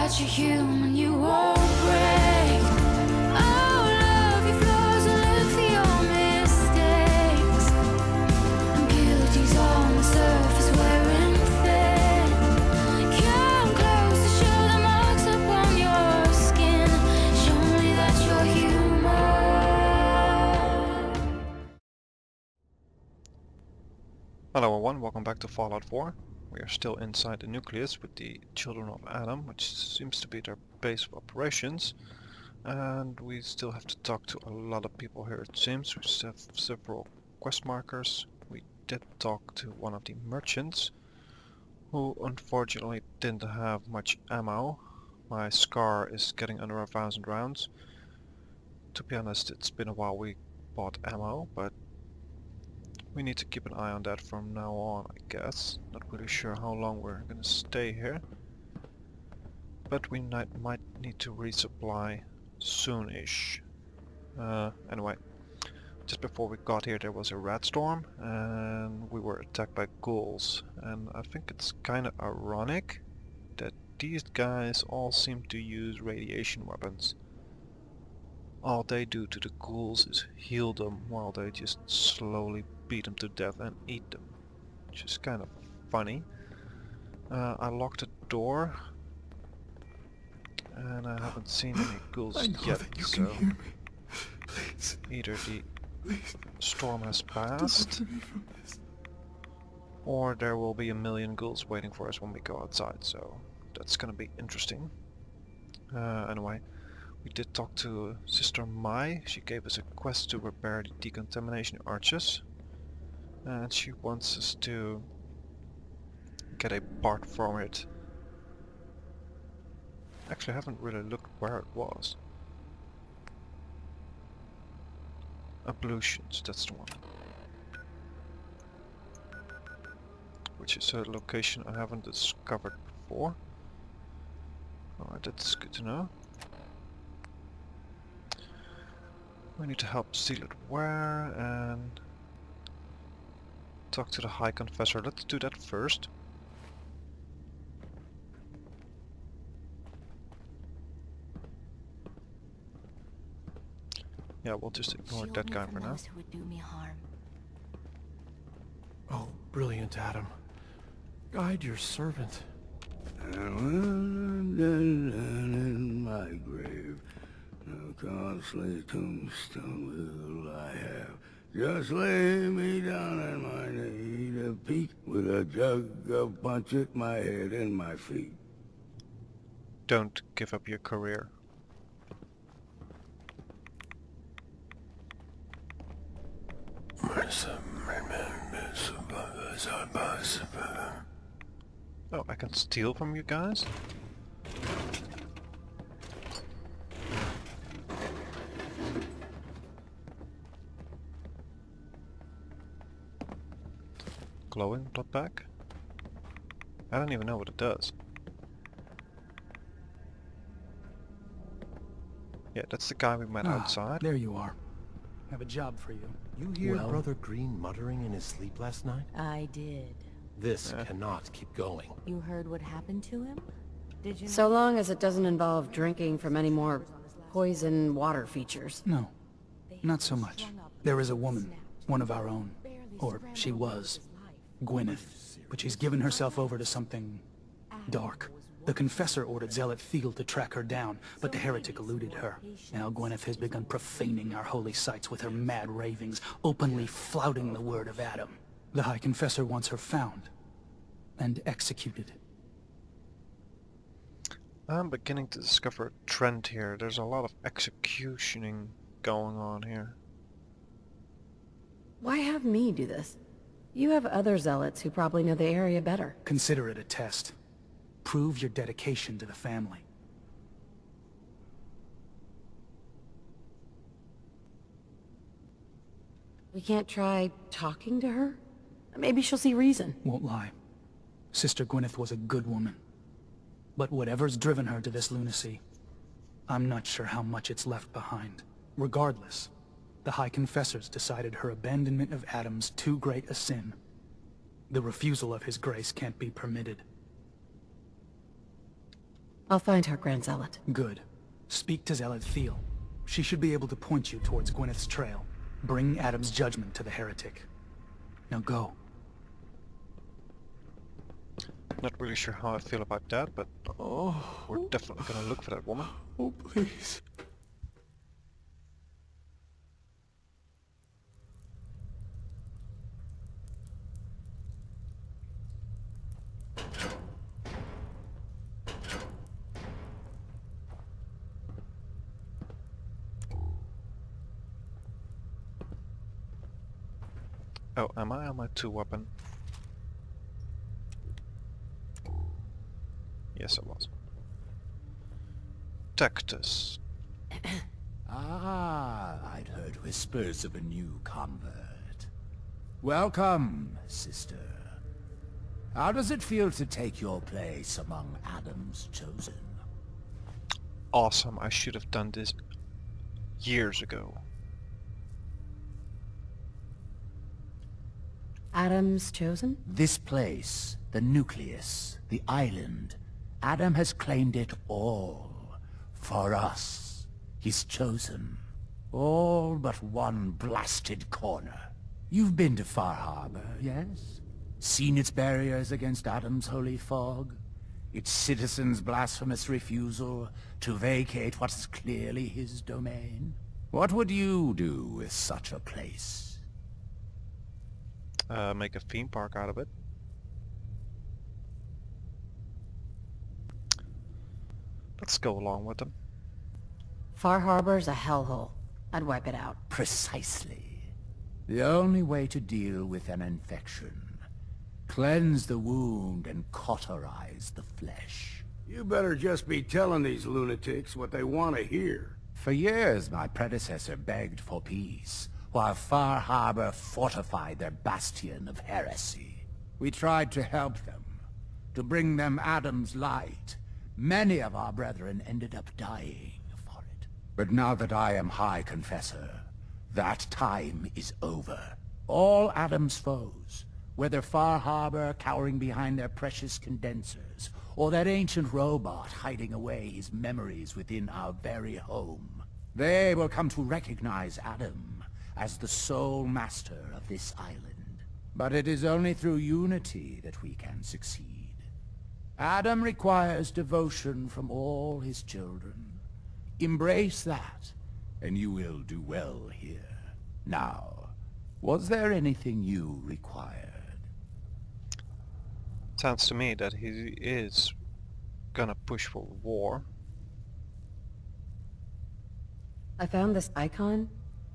that you're human, you won't break. Oh, love your flaws and look for your mistakes. Impurities on the surface wearing thin. Come close to show the marks upon your skin. Show me that you're human. Hello everyone, welcome back to Fallout 4. We are still inside the nucleus with the Children of Adam, which seems to be their base of operations. And we still have to talk to a lot of people here, it seems. We have several quest markers. We did talk to one of the merchants, who unfortunately didn't have much ammo. My Scar is getting under 1,000 rounds. To be honest, it's been a while we bought ammo, but we need to keep an eye on that from now on, I guess. Not really sure how long we're gonna stay here. But we might need to resupply soon-ish. Anyway, just before we got here there was a rat storm and we were attacked by ghouls. And I think it's kinda ironic that these guys all seem to use radiation weapons. All they do to the ghouls is heal them while they just slowly beat them to death and eat them, which is kind of funny. I locked the door and I haven't seen any ghouls yet, so either the storm has passed or there will be a million ghouls waiting for us when we go outside, so that's gonna be interesting. Anyway, we did talk to Sister Mai. She gave us a quest to repair the decontamination arches. And she wants us to get a part from it. Actually, I haven't really looked where it was. Ablutions, that's the one. Which is a location I haven't discovered before. Alright, that's good to know. We need to help seal it where and talk to the High Confessor. Let's do that first. Yeah, we'll just ignore that guy for now. Who would do me harm. Oh, brilliant, Adam. Guide your servant. In my grave, no costly tombstone will I have. Just lay me down in my native peak with a jug of punch at my head and my feet. Don't give up your career. Oh, I can steal from you guys? Glowing blood pack? I don't even know what it does. Yeah, that's the guy we met outside. There you are. Have a job for you. You hear Brother Green muttering in his sleep last night? I did. This cannot keep going. You heard what happened to him? Did you? So long as it doesn't involve drinking from any more poison water features. No, not so much. There is a woman, one of our own. Or she was. Gwyneth. But she's given herself over to something dark. The Confessor ordered Zealot Thiel to track her down, but the heretic eluded her. Now Gwyneth has begun profaning our holy sites with her mad ravings, openly flouting the word of Adam. The High Confessor wants her found and executed. I'm beginning to discover a trend here. There's a lot of executioning going on here. Why have me do this? You have other zealots who probably know the area better. Consider it a test. Prove your dedication to the family. We can't try talking to her? Maybe she'll see reason. Won't lie. Sister Gwyneth was a good woman. But whatever's driven her to this lunacy, I'm not sure how much it's left behind. Regardless, the High Confessors decided her abandonment of Adam's too great a sin. The refusal of his grace can't be permitted. I'll find her, Grand Zealot. Good. Speak to Zealot Thiel. She should be able to point you towards Gwyneth's trail. Bring Adam's judgment to the heretic. Now go. Not really sure how I feel about that, but we're definitely gonna look for that woman. Oh, please. Oh, am I on my 2-weapon? Yes, I was. Tactus. Ah, I'd heard whispers of a new convert. Welcome, sister. How does it feel to take your place among Adam's chosen? Awesome, I should have done this years ago. Adam's chosen? This place, the nucleus, the island, Adam has claimed it all. For us, his chosen. All but one blasted corner. You've been to Far Harbor, yes? Seen its barriers against Adam's holy fog? Its citizens' blasphemous refusal to vacate what is clearly his domain? What would you do with such a place? Make a theme park out of it. Let's go along with them. Far Harbor's a hellhole. I'd wipe it out. Precisely. The only way to deal with an infection. Cleanse the wound and cauterize the flesh. You better just be telling these lunatics what they want to hear. For years, my predecessor begged for peace, while Far Harbor fortified their bastion of heresy. We tried to help them, to bring them Adam's light. Many of our brethren ended up dying for it. But now that I am High Confessor, that time is over. All Adam's foes, whether Far Harbor cowering behind their precious condensers, or that ancient robot hiding away his memories within our very home, they will come to recognize Adam as the sole master of this island. But it is only through unity that we can succeed. Adam requires devotion from all his children. Embrace that, and you will do well here. Now, was there anything you required? Sounds to me that he is gonna push for war. I found this icon.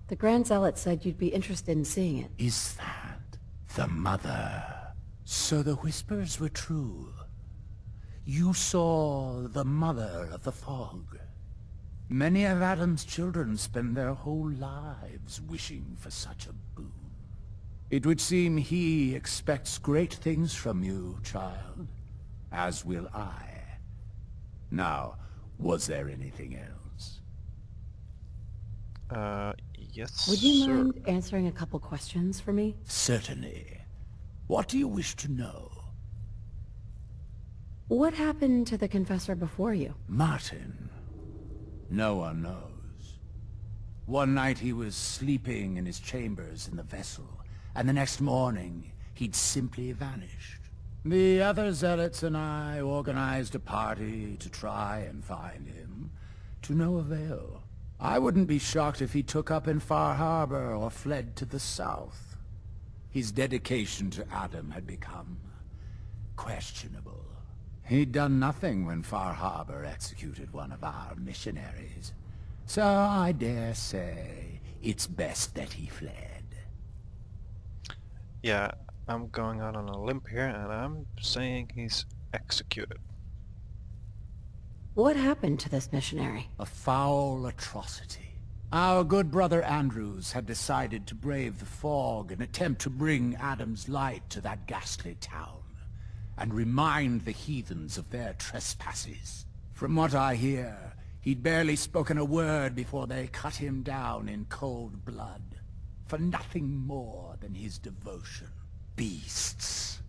The Grand Zealot said you'd be interested in seeing it. Is that the mother? So the whispers were true. You saw the mother of the fog. Many of Adam's children spend their whole lives wishing for such a boon. It would seem he expects great things from you, child, as will I. Now, was there anything else? Yes, Would you sir. mind answering a couple questions for me? Certainly. What do you wish to know? What happened to the Confessor before you? Martin. No one knows. One night he was sleeping in his chambers in the vessel, and the next morning he'd simply vanished. The other zealots and I organized a party to try and find him, to no avail. I wouldn't be shocked if he took up in Far Harbor or fled to the south. His dedication to Adam had become questionable. He'd done nothing when Far Harbor executed one of our missionaries. So I dare say it's best that he fled. Yeah, I'm going out on a limb here, and I'm saying he's executed. What happened to this missionary? A foul atrocity. Our good brother Andrews had decided to brave the fog and attempt to bring Adam's light to that ghastly town, and remind the heathens of their trespasses. From what I hear, he'd barely spoken a word before they cut him down in cold blood, for nothing more than his devotion. Beasts.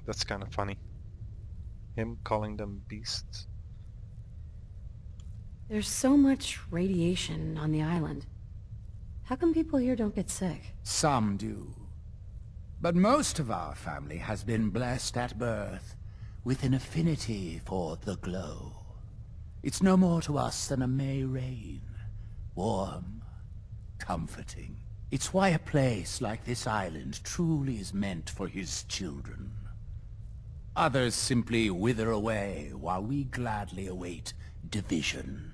That's kind of funny. Him calling them beasts. There's so much radiation on the island. How come people here don't get sick? Some do. But most of our family has been blessed at birth with an affinity for the glow. It's no more to us than a May rain. Warm, comforting. It's why a place like this island truly is meant for his children. Others simply wither away while we gladly await division.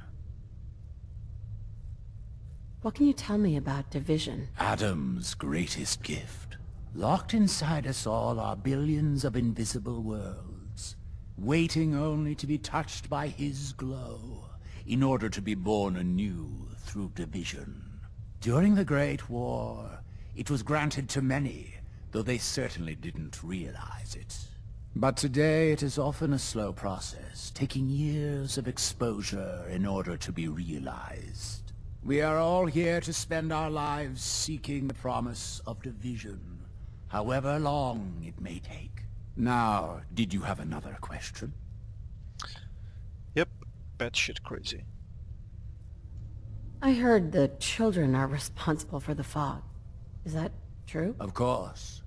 What can you tell me about division? Adam's greatest gift. Locked inside us all are billions of invisible worlds, waiting only to be touched by his glow, in order to be born anew through division. During the Great War, it was granted to many, though they certainly didn't realize it. But today it is often a slow process, taking years of exposure in order to be realized. We are all here to spend our lives seeking the promise of division, however long it may take. Now, did you have another question? Yep, batshit crazy. I heard the children are responsible for the fog. Is that true? Of course.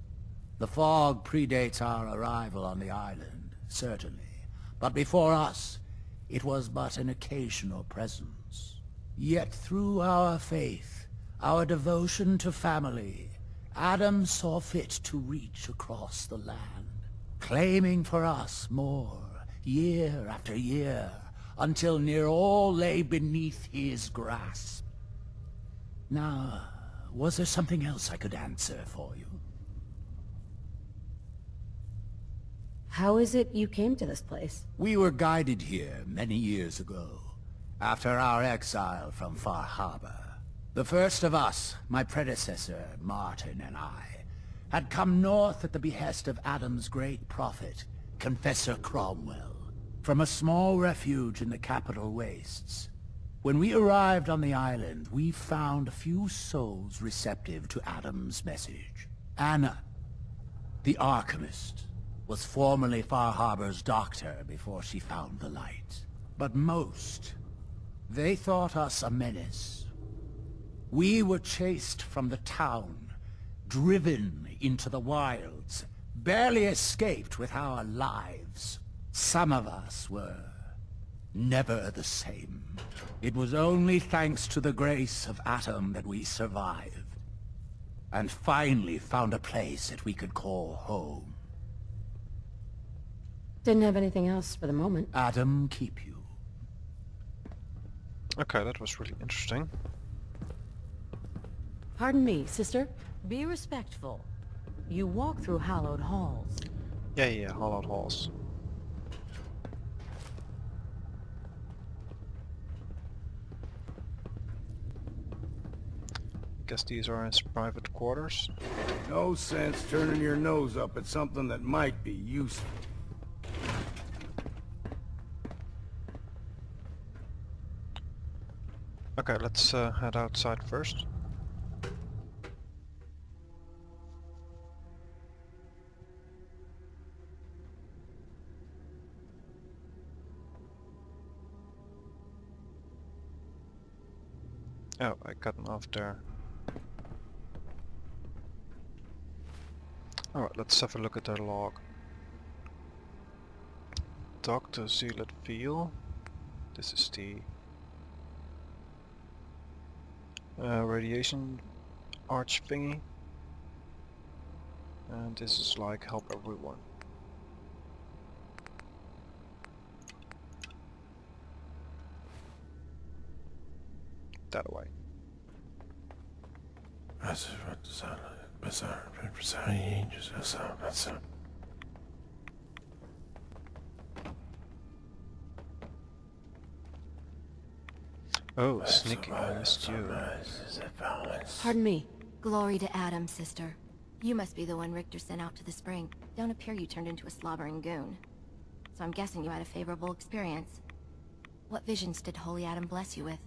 The fog predates our arrival on the island, certainly. But before us, it was but an occasional presence. Yet through our faith, our devotion to family, Adam saw fit to reach across the land, claiming for us more, year after year, until near all lay beneath his grasp. Now, was there something else I could answer for you? How is it you came to this place? We were guided here many years ago, after our exile from Far Harbor. The first of us, my predecessor, Martin, and I, had come north at the behest of Adam's great prophet, Confessor Cromwell, from a small refuge in the capital wastes. When we arrived on the island, we found a few souls receptive to Adam's message. Anna, the Archimist, was formerly Far Harbor's doctor before she found the light. But most, they thought us a menace. We were chased from the town, driven into the wilds, barely escaped with our lives. Some of us were never the same. It was only thanks to the grace of Adam that we survived, and finally found a place that we could call home. Didn't have anything else for the moment. Adam keep you. Okay, that was really interesting. Pardon me, sister. Be respectful. You walk through hallowed halls. Yeah, hollowed halls. Guess these are his private quarters. No sense turning your nose up at something that might be useful. Okay, let's head outside first. Oh, I cut him off there. Alright, let's have a look at their log. Dr. Zealot Feel. This is the radiation arch thingy. And this is like help everyone. That way. Oh, sneaky, I missed you. Pardon me. Glory to Adam, sister. You must be the one Richter sent out to the spring. Don't appear you turned into a slobbering goon. So I'm guessing you had a favorable experience. What visions did Holy Adam bless you with?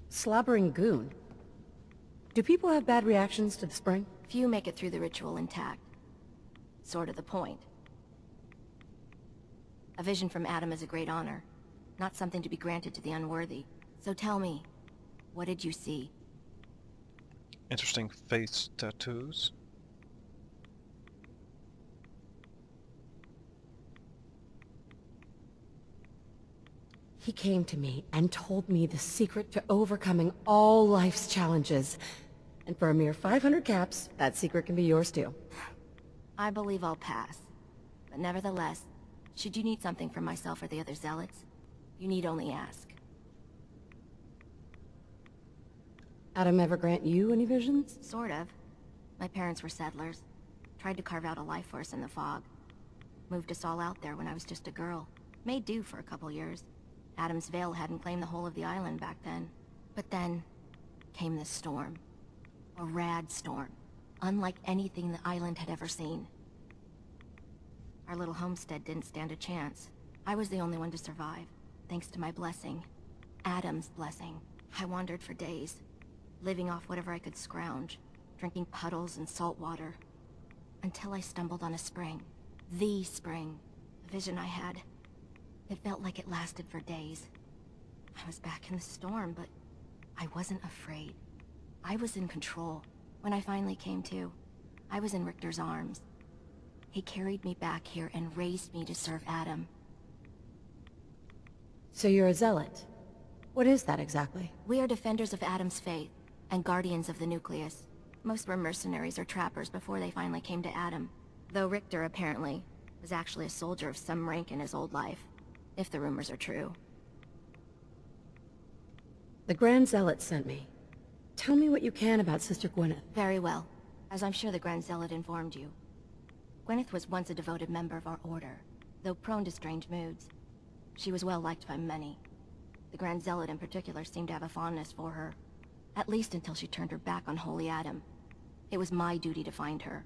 Slobbering goon. Do people have bad reactions to the spring? Few make it through the ritual intact. Sort of the point. A vision from Adam is a great honor, not something to be granted to the unworthy. So tell me, what did you see? Interesting face tattoos. He came to me and told me the secret to overcoming all life's challenges. And for a mere 500 caps, that secret can be yours too. I believe I'll pass. But nevertheless, should you need something from myself or the other zealots, you need only ask. Adam ever grant you any visions? Sort of. My parents were settlers. Tried to carve out a life for us in the fog. Moved us all out there when I was just a girl. Made do for a couple years. Adam's Veil hadn't claimed the whole of the island back then. But then came this storm. A rad storm. Unlike anything the island had ever seen. Our little homestead didn't stand a chance. I was the only one to survive, thanks to my blessing. Adam's blessing. I wandered for days, living off whatever I could scrounge, drinking puddles and salt water, until I stumbled on a spring. The spring. A vision I had. It felt like it lasted for days. I was back in the storm, but I wasn't afraid. I was in control. When I finally came to, I was in Richter's arms. He carried me back here and raised me to serve Adam. So you're a zealot. What is that exactly? We are defenders of Adam's faith, and guardians of the nucleus. Most were mercenaries or trappers before they finally came to Adam. Though Richter, apparently, was actually a soldier of some rank in his old life. If the rumors are true. The Grand Zealot sent me. Tell me what you can about Sister Gwyneth. Very well, as I'm sure the Grand Zealot informed you. Gwyneth was once a devoted member of our order, though prone to strange moods. She was well liked by many. The Grand Zealot in particular seemed to have a fondness for her, at least until she turned her back on Holy Adam. It was my duty to find her.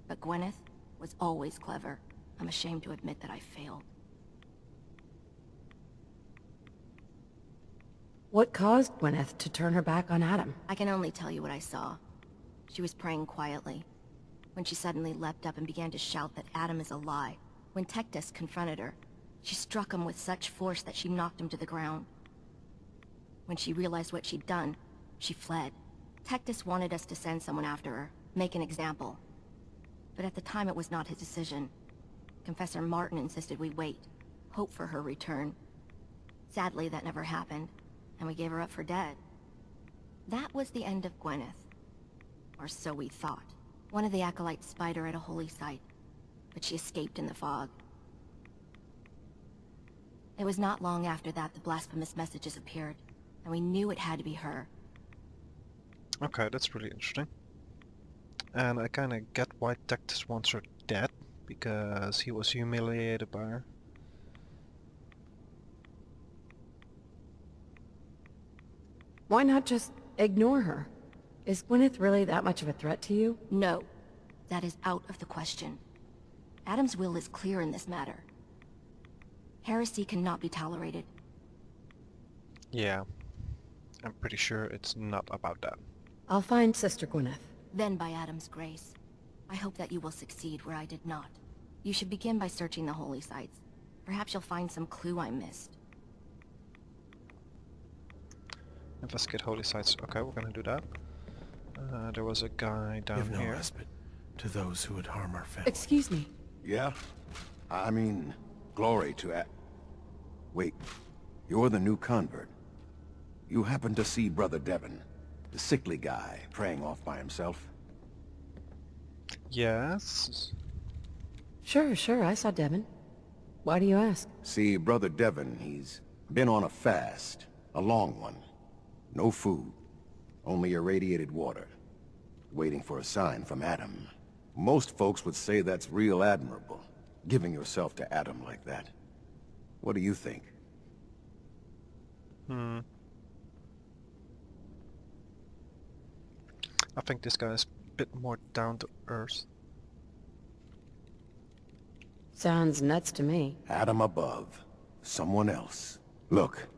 But Gwyneth was always clever. I'm ashamed to admit that I failed. What caused Gwyneth to turn her back on Adam? I can only tell you what I saw. She was praying quietly, when she suddenly leapt up and began to shout that Adam is a lie. When Tectus confronted her, she struck him with such force that she knocked him to the ground. When she realized what she'd done, she fled. Tectus wanted us to send someone after her, make an example. But at the time it was not his decision. Confessor Martin insisted we wait, hope for her return. Sadly, that never happened, and we gave her up for dead. That was the end of Gwyneth. Or so we thought. One of the acolytes spied her at a holy site, but she escaped in the fog. It was not long after that the blasphemous messages appeared, and we knew it had to be her. Okay, that's really interesting. And I kinda get why Tectus wants her dead, because he was humiliated by her. Why not just ignore her? Is Gwyneth really that much of a threat to you? No, that is out of the question. Adam's will is clear in this matter. Heresy cannot be tolerated. Yeah, I'm pretty sure it's not about that. I'll find Sister Gwyneth. Then by Adam's grace, I hope that you will succeed where I did not. You should begin by searching the holy sites. Perhaps you'll find some clue I missed. Investigate holy sites. Okay, we're gonna do that. There was a guy down Give no here. respite to those who would harm our family. Excuse me. Yeah? I mean, glory to Wait, you're the new convert. You happen to see Brother Devon, the sickly guy praying off by himself? Yes. Sure, I saw Devon. Why do you ask? See, Brother Devon, he's been on a fast, a long one. No food, only irradiated water, waiting for a sign from Adam. Most folks would say that's real admirable, giving yourself to Adam like that. What do you think? I think this guy is a bit more down to earth. Sounds nuts to me. Adam above, someone else. Look,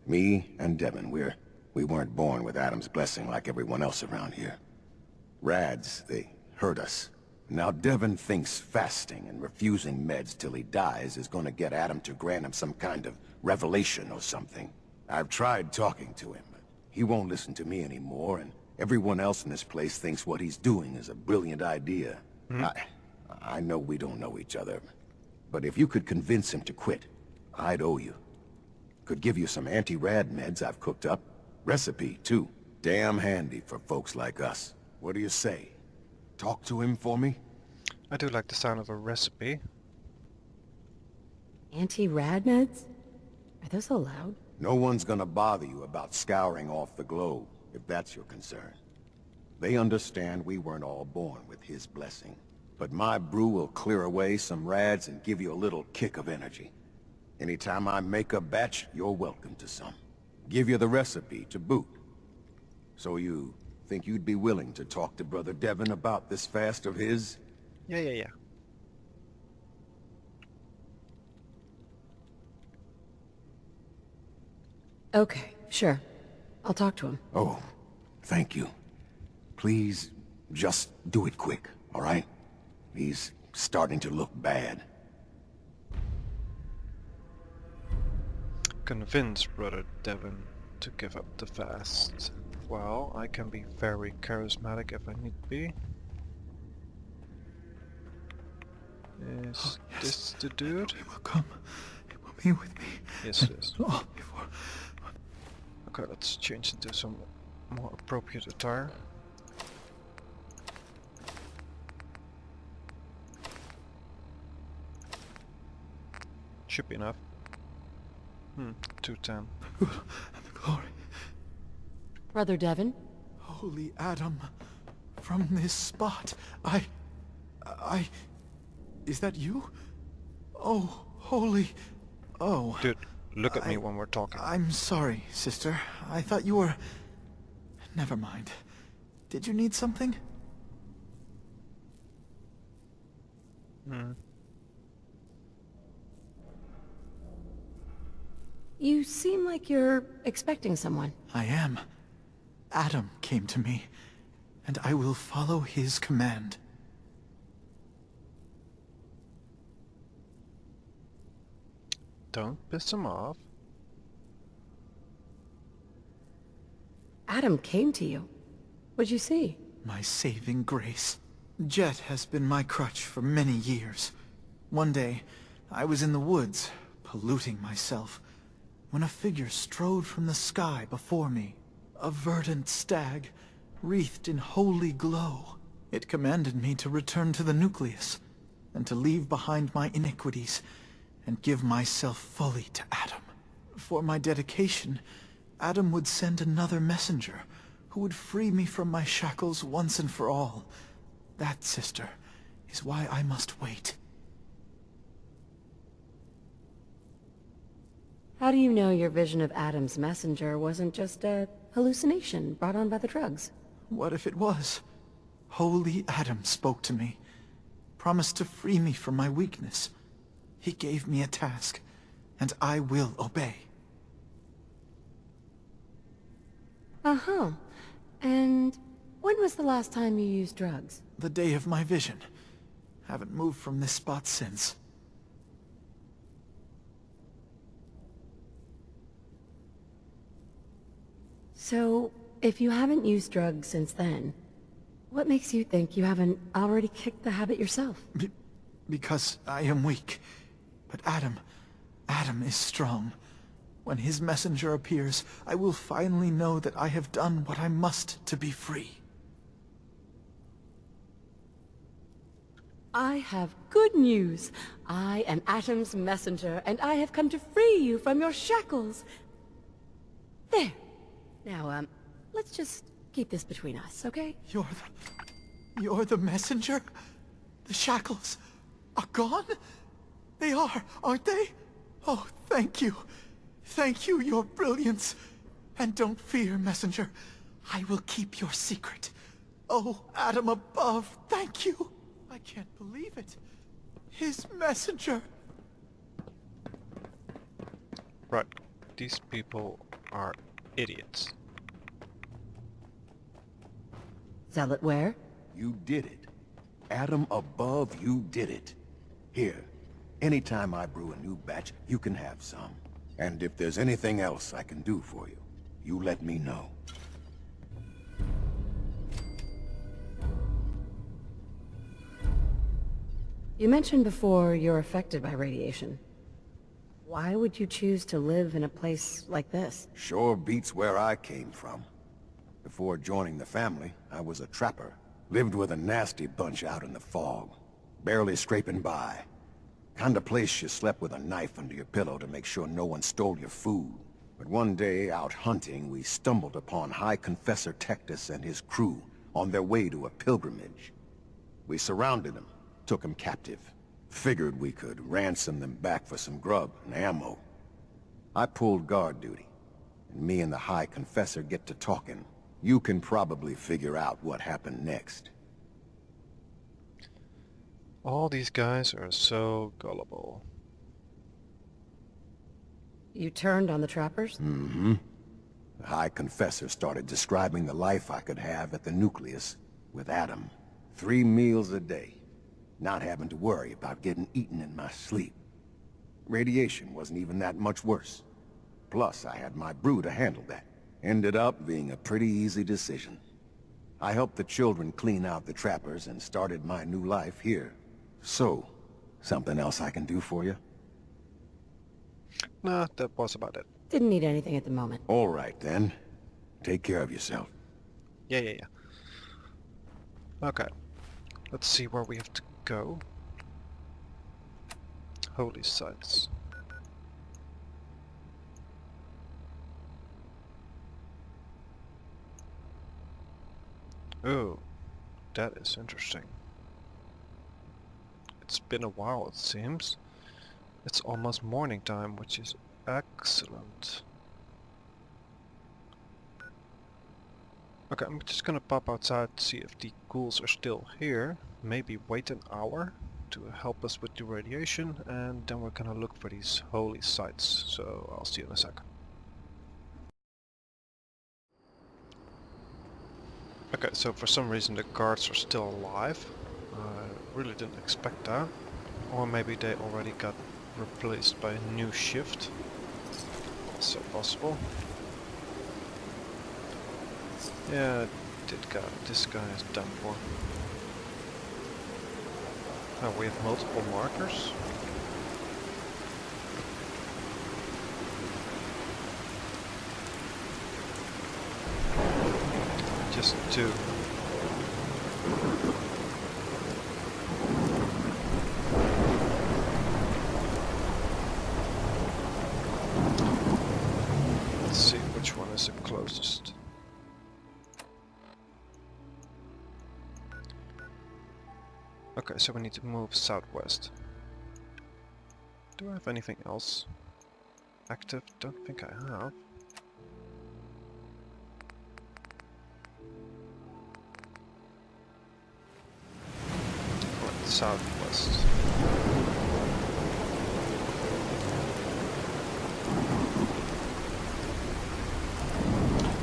me and Devon, we weren't born with Adam's blessing like everyone else around here. Rads, they hurt us, Now Devon thinks fasting and refusing meds till he dies is gonna get Adam to grant him some kind of revelation or something. I've tried talking to him, but he won't listen to me anymore, and everyone else in this place thinks what he's doing is a brilliant idea. I know we don't know each other, but if you could convince him to quit, I'd owe you. Could give you some anti-rad meds I've cooked up. Recipe, too. Damn handy for folks like us. What do you say? Talk to him for me? I do like the sound of a recipe. Anti-rad meds? Are those allowed? No one's gonna bother you about scouring off the globe, if that's your concern. They understand we weren't all born with his blessing. But my brew will clear away some rads and give you a little kick of energy. Anytime I make a batch, you're welcome to some. Give you the recipe to boot. So you think you'd be willing to talk to Brother Devon about this fast of his? Yeah. Okay, sure. I'll talk to him. Oh, thank you. Please, just do it quick, all right? He's starting to look bad. Convince Brother Devon to give up the fast. Well, I can be very charismatic if I need to be. Is this the dude? He will come. He will be with me. Yes, it is. All before. Okay, let's change into some more appropriate attire. Should be enough. 210. And the glory. Brother Devon? Holy Adam, from this spot, Is that you? Oh, holy... Oh. Dude, look at me when we're talking. I'm sorry, sister. I thought you were... Never mind. Did you need something? You seem like you're expecting someone. I am. Adam came to me, and I will follow his command. Don't piss him off. Adam came to you. What'd you see? My saving grace. Jet has been my crutch for many years. One day, I was in the woods, polluting myself, when a figure strode from the sky before me. A verdant stag, wreathed in holy glow. It commanded me to return to the nucleus, and to leave behind my iniquities, and give myself fully to Adam. For my dedication, Adam would send another messenger, who would free me from my shackles once and for all. That, sister, is why I must wait. How do you know your vision of Adam's messenger wasn't just a hallucination brought on by the drugs? What if it was? Holy Adam spoke to me, promised to free me from my weakness. He gave me a task, and I will obey. Uh-huh. And when was the last time you used drugs? The day of my vision. Haven't moved from this spot since. So, if you haven't used drugs since then, what makes you think you haven't already kicked the habit yourself? Because I am weak. But Adam is strong. When his messenger appears, I will finally know that I have done what I must to be free. I have good news. I am Adam's messenger, and I have come to free you from your shackles. There. Now, let's just keep this between us, okay? You're the messenger? The shackles are gone? They are, aren't they? Oh, thank you. Thank you, your brilliance. And don't fear, messenger. I will keep your secret. Oh, Adam above, thank you. I can't believe it. His messenger. Right. These people are idiots. Zealot where? You did it. Adam above, you did it. Here, anytime I brew a new batch, you can have some. And if there's anything else I can do for you, you let me know. You mentioned before you're affected by radiation. Why would you choose to live in a place like this? Sure beats where I came from. Before joining the family, I was a trapper. Lived with a nasty bunch out in the fog. Barely scraping by. Kind of place you slept with a knife under your pillow to make sure no one stole your food. But one day, out hunting, we stumbled upon High Confessor Tectus and his crew on their way to a pilgrimage. We surrounded them, took them captive. Figured we could ransom them back for some grub and ammo. I pulled guard duty, and me and the High Confessor get to talking. You can probably figure out what happened next. All these guys are so gullible. You turned on the trappers? Mm-hmm. The High Confessor started describing the life I could have at the nucleus with Adam. 3 meals a day. Not having to worry about getting eaten in my sleep. Radiation wasn't even that much worse. Plus, I had my brew to handle that. Ended up being a pretty easy decision. I helped the children clean out the trappers and started my new life here. So, something else I can do for you? Nah, that was about it. Didn't need anything at the moment. All right, then. Take care of yourself. Yeah. Okay. Let's see where we have to go. Holy sites. Oh, that is interesting. It's been a while, it seems. It's almost morning time, which is excellent. Okay, I'm just gonna pop outside to see if the ghouls are still here. Maybe wait an hour to help us with the radiation, and then we're gonna look for these holy sites. So I'll see you in a second. Okay, so for some reason the guards are still alive. I really didn't expect that. Or maybe they already got replaced by a new shift. Also possible. Yeah, this guy is done for. Oh, we have multiple markers. Just 2. Let's see which one is the closest. Okay, so we need to move southwest. Do I have anything else active? Don't think I have. Right, southwest.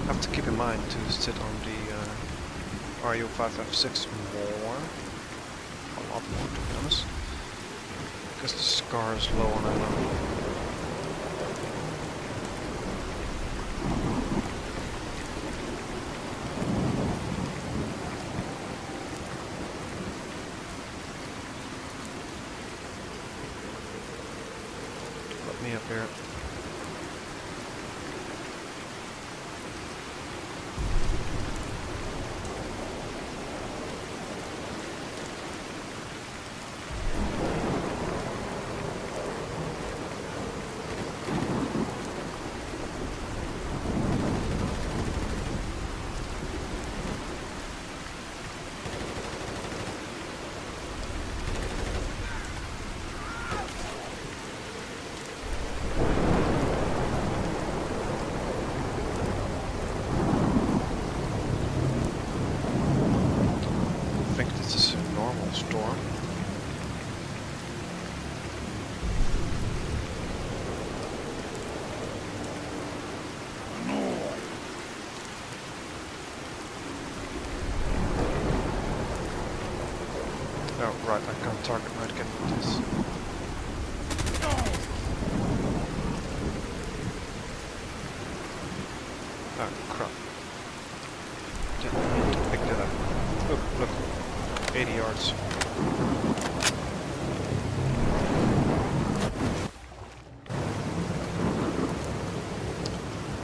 Have to keep in mind to sit on the RU-556 more. A lot more, to be honest. Because the scar is low on ammo. Let me up here. Oh, right, I can't target right again with this. Oh, crap. Didn't mean to pick that up. Oh, look. 80 yards.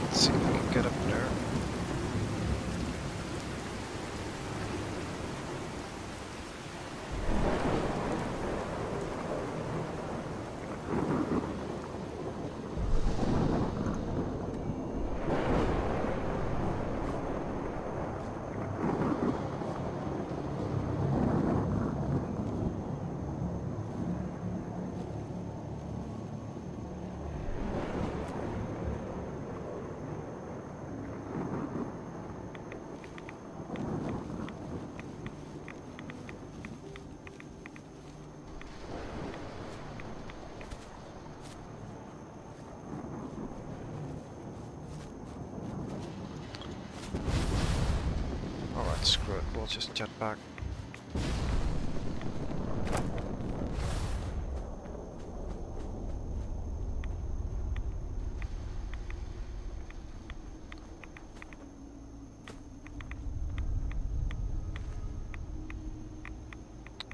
Let's see if we can get up there. Alright, screw it, we'll just jet back.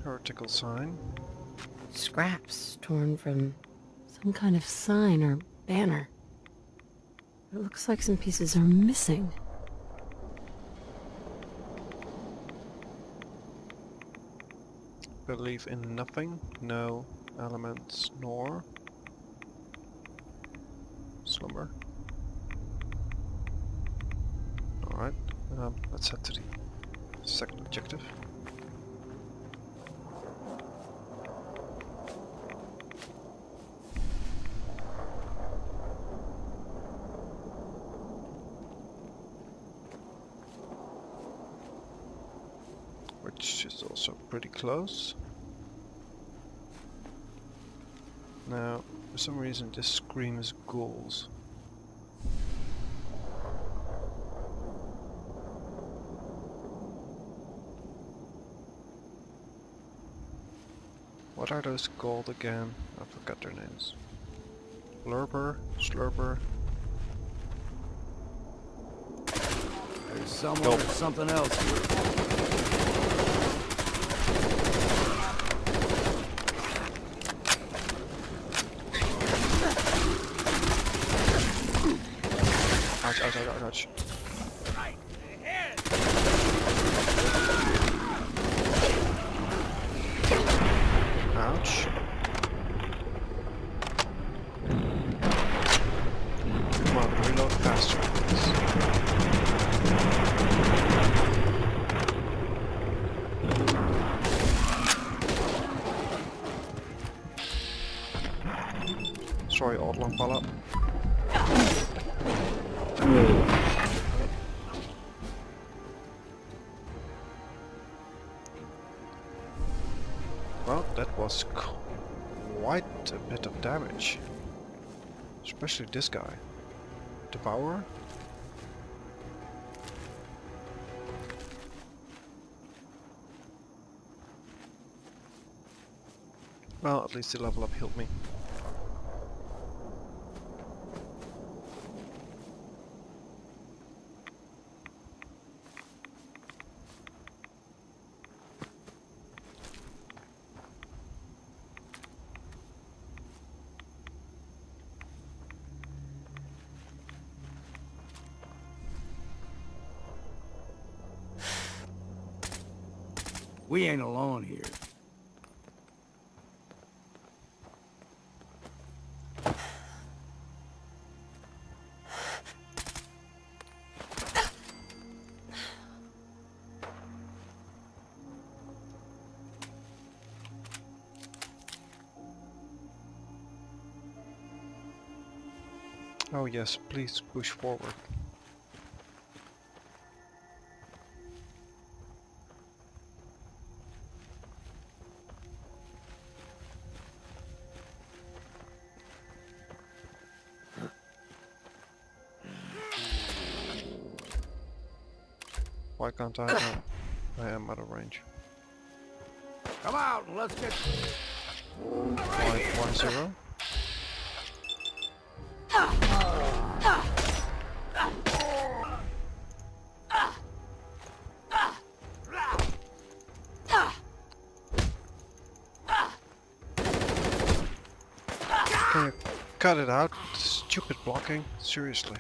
Vertical sign. Scraps torn from some kind of sign or banner. It looks like some pieces are missing. Believe in nothing, no elements nor slumber. Alright, let's head to the second objective. Which is also pretty close. Now, for some reason this screams ghouls. What are those called again? I forgot their names. Blurper, Slurper. There's someone or something else here. Ouch, ouch, ouch, ouch. Ouch. Come on, reload faster, please. Sorry, old long follow. Well, that was quite a bit of damage. Especially this guy. Devourer? Well, at least the level up healed me. We ain't alone here. Oh yes, please push forward. Why can't I? No, I am out of range. Come out and let's get... 510. Can you cut it out? Stupid blocking. Seriously.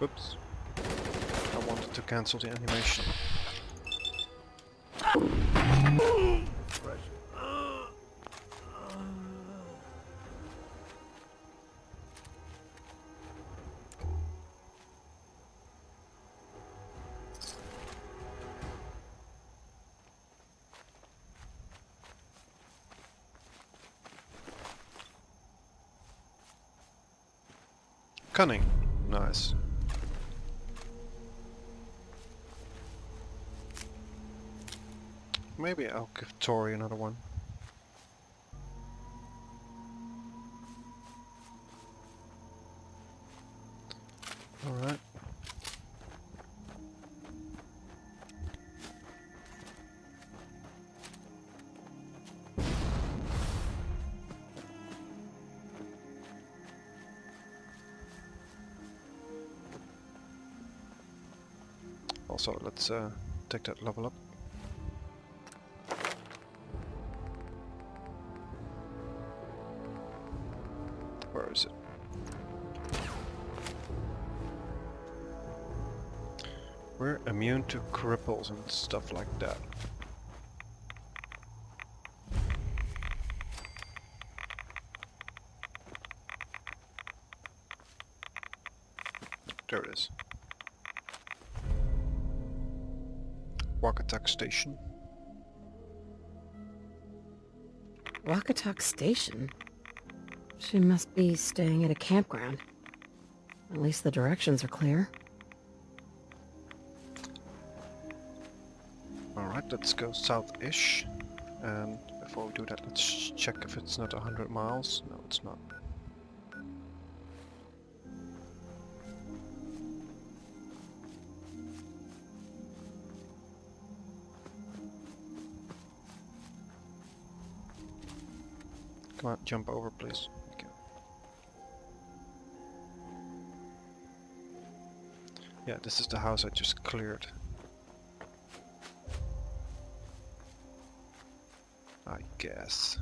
Oops. I wanted to cancel the animation. Cunning. Nice. Maybe I'll give Tori another one. Alright. Also, let's take that level up. Where is it? We're immune to cripples and stuff like that. There it is. Wakatak Station. Wakatak Station? She must be staying at a campground. At least the directions are clear. Alright, let's go south-ish. And before we do that, let's check if it's not 100 miles. No, it's not. Come on, jump over, please. Okay. Yeah, this is the house I just cleared. I guess.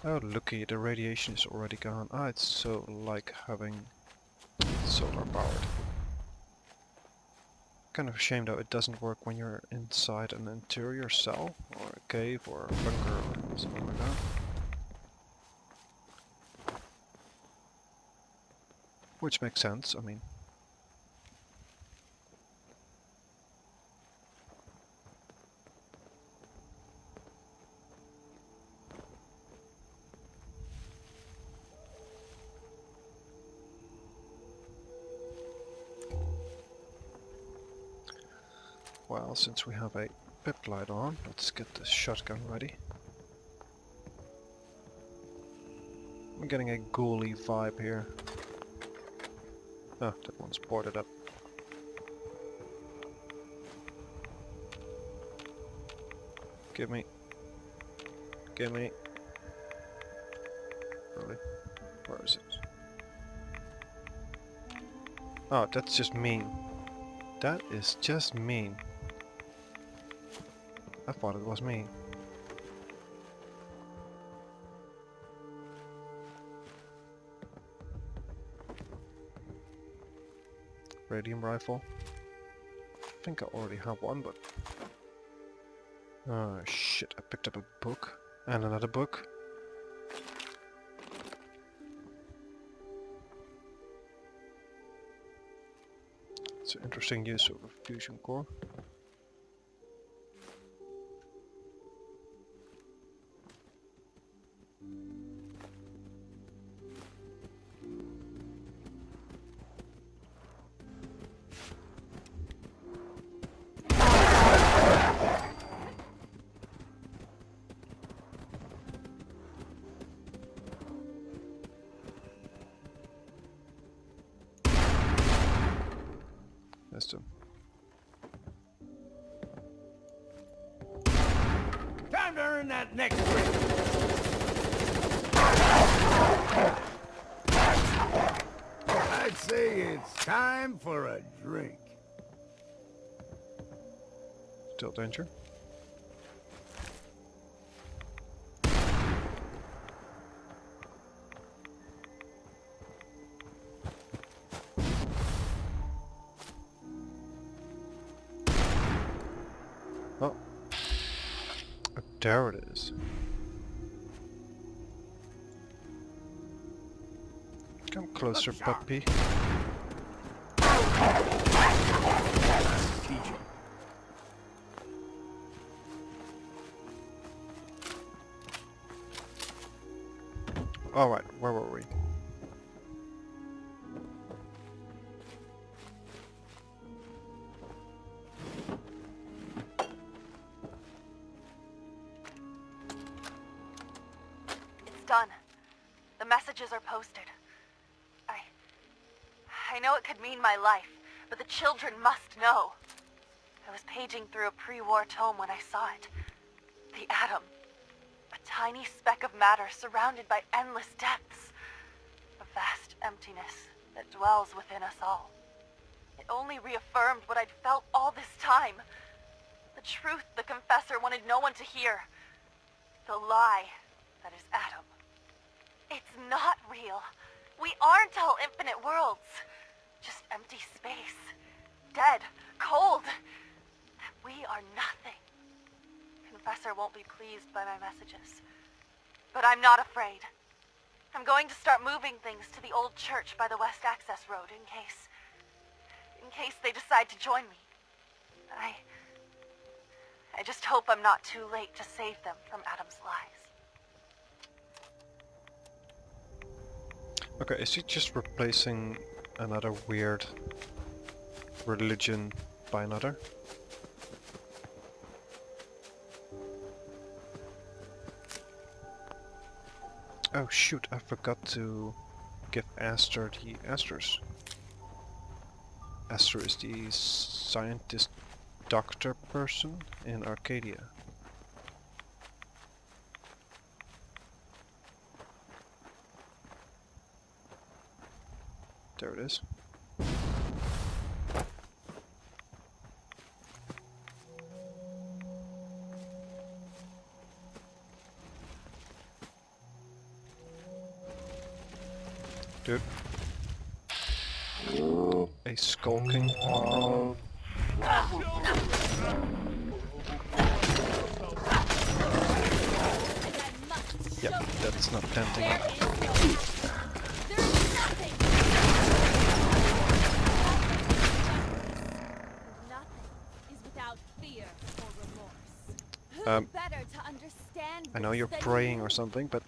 Oh, looky, the radiation is already gone. Ah, it's so like having solar powered. Kind of a shame though it doesn't work when you're inside an interior cell or a cave or a bunker or something like that. Which makes sense, I mean. Well, since we have a pip light on, let's get this shotgun ready. I'm getting a ghouly vibe here. Oh, that one's boarded up. Give me. Give me. Really? Where is it? Oh, that's just mean. That is just mean. I thought it was me. Radium rifle. I think I already have one, but... Oh shit, I picked up a book. And another book. It's an interesting use of a fusion core. time to earn that next drink. I'd say it's time for a drink. Still danger. Oh. Oh, there it is. Come closer, puppy. Alright, where were we? It's done. The messages are posted. I know it could mean my life, but the children must know. I was paging through a pre-war tome when I saw it. The atom. A tiny speck of matter surrounded by endless depths. A vast emptiness that dwells within us all. It only reaffirmed what I'd felt all this time. The truth the Confessor wanted no one to hear. The lie that is Adam. It's not real. We aren't all infinite worlds. Just empty space. Dead. Cold. We are nothing. Confessor won't be pleased by my messages. But I'm not afraid. I'm going to start moving things to the old church by the West Access Road in case they decide to join me. I just hope I'm not too late to save them from Adam's lies. Okay, is he just replacing another weird religion by another? Oh shoot, I forgot to give Aster the Asters. Aster is the scientist doctor person in Arcadia. There it is. Dude. A skulking. Yep, that's not tempting. I know you're praying or something, but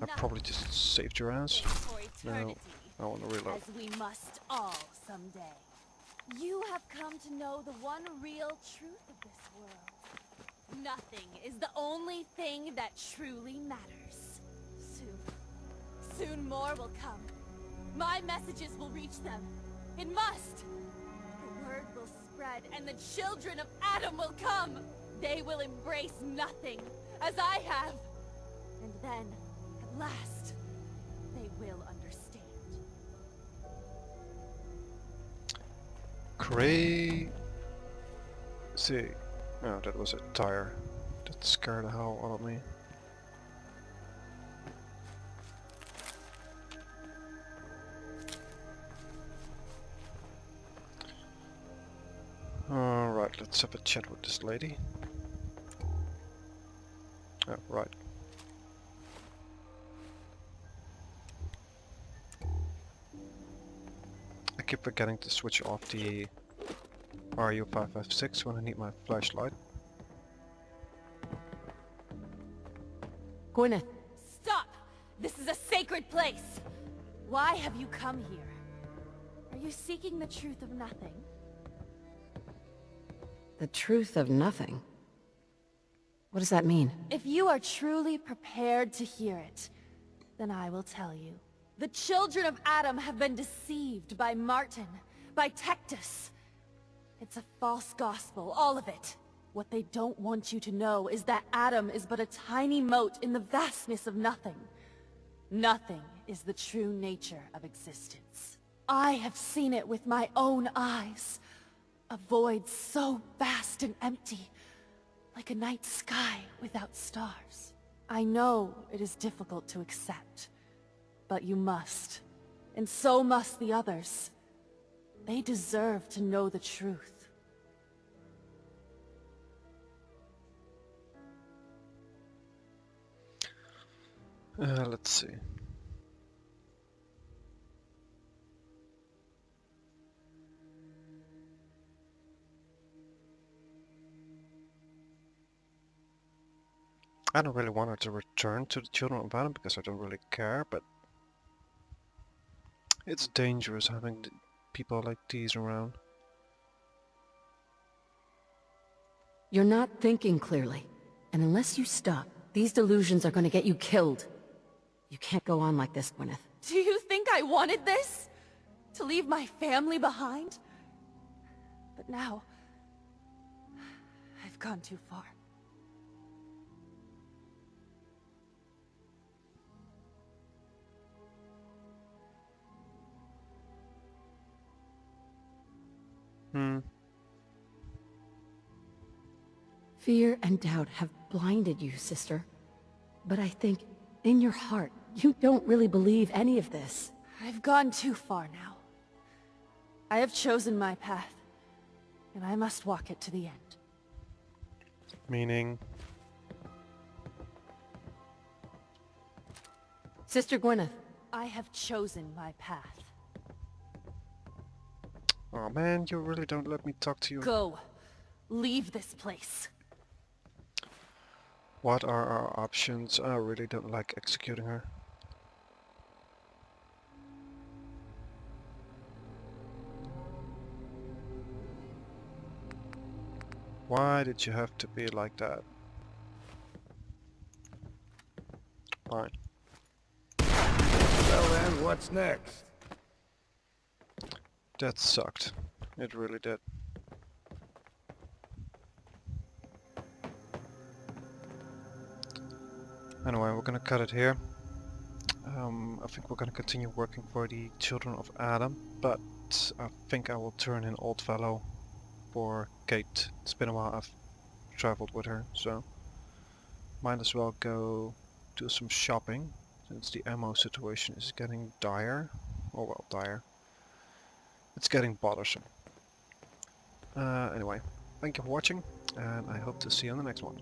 I probably just saved your ass. No, I want to reload. As we must all someday. You have come to know the one real truth of this world. Nothing is the only thing that truly matters. Soon more will come. My messages will reach them. It must. The word will spread and the children of Adam will come. They will embrace nothing, as I have. And then, at last, they will understand. Crazy. Oh, that was a tire. That scared the hell out of me. Alright, let's have a chat with this lady. Oh, right. I keep forgetting to switch off the RU556 when I need my flashlight. Gwyneth. Stop! This is a sacred place! Why have you come here? Are you seeking the truth of nothing? The truth of nothing? What does that mean? If you are truly prepared to hear it, then I will tell you. The children of Adam have been deceived by Martin, by Tectus. It's a false gospel, all of it. What they don't want you to know is that Adam is but a tiny mote in the vastness of nothing. Nothing is the true nature of existence. I have seen it with my own eyes. A void so vast and empty, like a night sky without stars. I know it is difficult to accept, but you must. And so must the others. They deserve to know the truth. Let's see. I don't really want her to return to the Children of Adam because I don't really care, but it's dangerous having people like these around. You're not thinking clearly. And unless you stop, these delusions are gonna get you killed. You can't go on like this, Gwyneth. Do you think I wanted this? To leave my family behind? But now, I've gone too far. Fear and doubt have blinded you, sister. But I think, in your heart, you don't really believe any of this. I've gone too far now. I have chosen my path, and I must walk it to the end. Meaning? Sister Gwyneth. I have chosen my path. Oh man, you really don't let me talk to you. Go. Leave this place. What are our options? I really don't like executing her. Why did you have to be like that? Fine. Well then, what's next? That sucked. It really did. Anyway, we're gonna cut it here. I think we're gonna continue working for the Children of Adam, but I think I will turn in Oddfellow for Kate. It's been a while I've traveled with her, so might as well go do some shopping since the ammo situation is getting dire. Oh well, dire. It's getting bothersome. Anyway, thank you for watching, and I hope to see you on the next one.